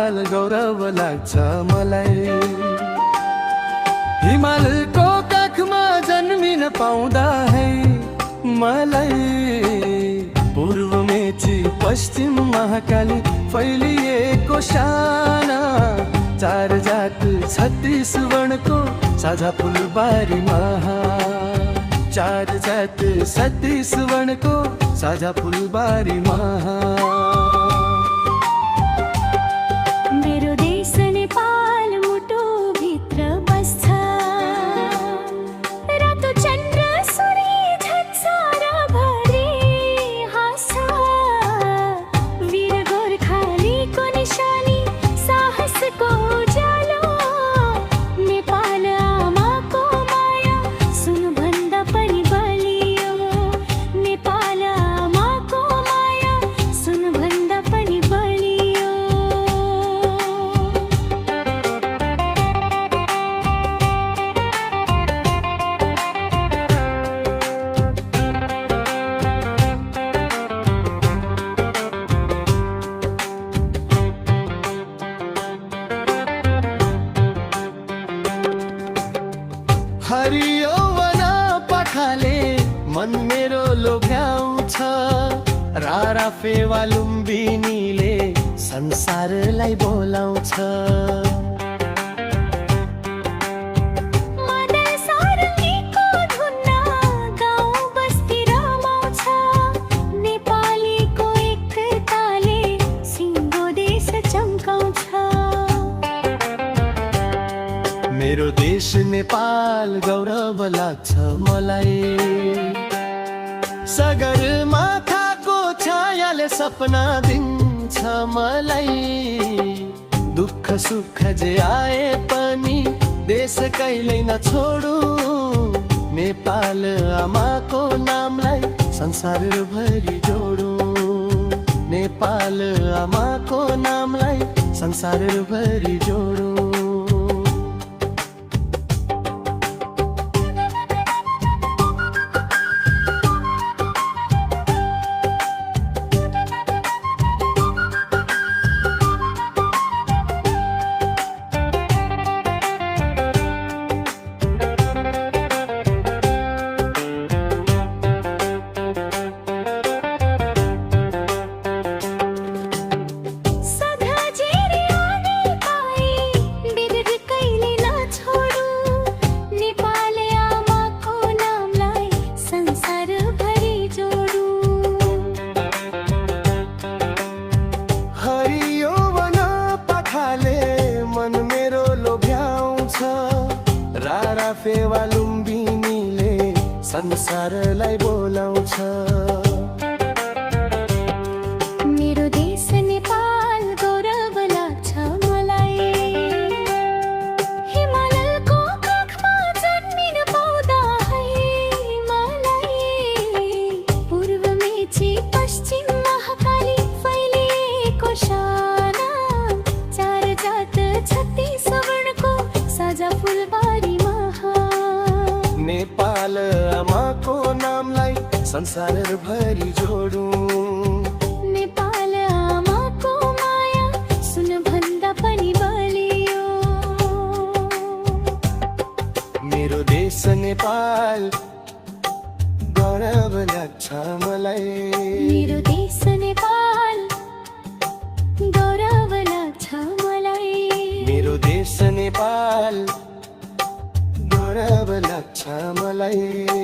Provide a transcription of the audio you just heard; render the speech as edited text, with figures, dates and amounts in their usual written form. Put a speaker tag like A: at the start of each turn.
A: नेपाल गौरव लाग्छ मलाई। हिमालको काखमा जन्मिन पाउँदा है मलाई, पूर्व मेची पश्चिम महाकाली फैलिएको साना, चार जात 36 वर्णको साझा फुलबारीमा, चार जात 36 वर्णको साझा फुलबारीमा।
B: मेरो देश नेपाल मुटुभित्र बस्छ, रातो चन्द्र सूर्य झन्साराभरि हाँस्छ। वीर गोर्खालीको निशानी साहसको उज्यालो, नेपाल आमाको माया सुनभन्दा पनि बलियो, नेपाल आमाको माया सुनभन्दा पनि बलियो।
A: हरियो वन पखाले मन मेरो लोभ्याउँछ, रारा फेवा लुम्बिनीले संसारलाई बोलाउँछ।
B: मादल सारङ्गीको धुनमा गाउँ बस्ती रमाउँछ, नेपालीको एकताले सिङ्गो देश चम्काउँछ।
A: मेरो देश नेपाल गौरव लाग्छ मलाई, सगरमाथाको छायाले सपना दिन्छ मलाई। दुःख सुख जे आए पनि देश कहिल्यै नछोडु, नेपाल आमाको नामलाई संसारभरि जोडु, नेपाल आमाको नामलाई संसारभरि जोडु। रारा फेवा लुम्बिनीले संसारलाई बोलाउँछ।
B: मेरो देश नेपाल गौरव लाग्छ मलाई, हिमालको काखमा जन्मिन पाउँदा है मलाई। पूर्व मेची पश्चिम महाकाली फैलिएको साना, चार जात 36 वर्णको साझा फुलबारीमा।
A: नेपाल आमाको नामलाई संसारभरि जोडु,
B: नेपाल आमाको माया सुनभन्दा पनि बलियो।
A: मेरो देश नेपाल गौरव लाग्छ मलाई,
B: मेरो देश नेपाल गौरव लाग्छ मलाई।
A: मेरो देश नेपाल गौरव लाग्छ मलाई।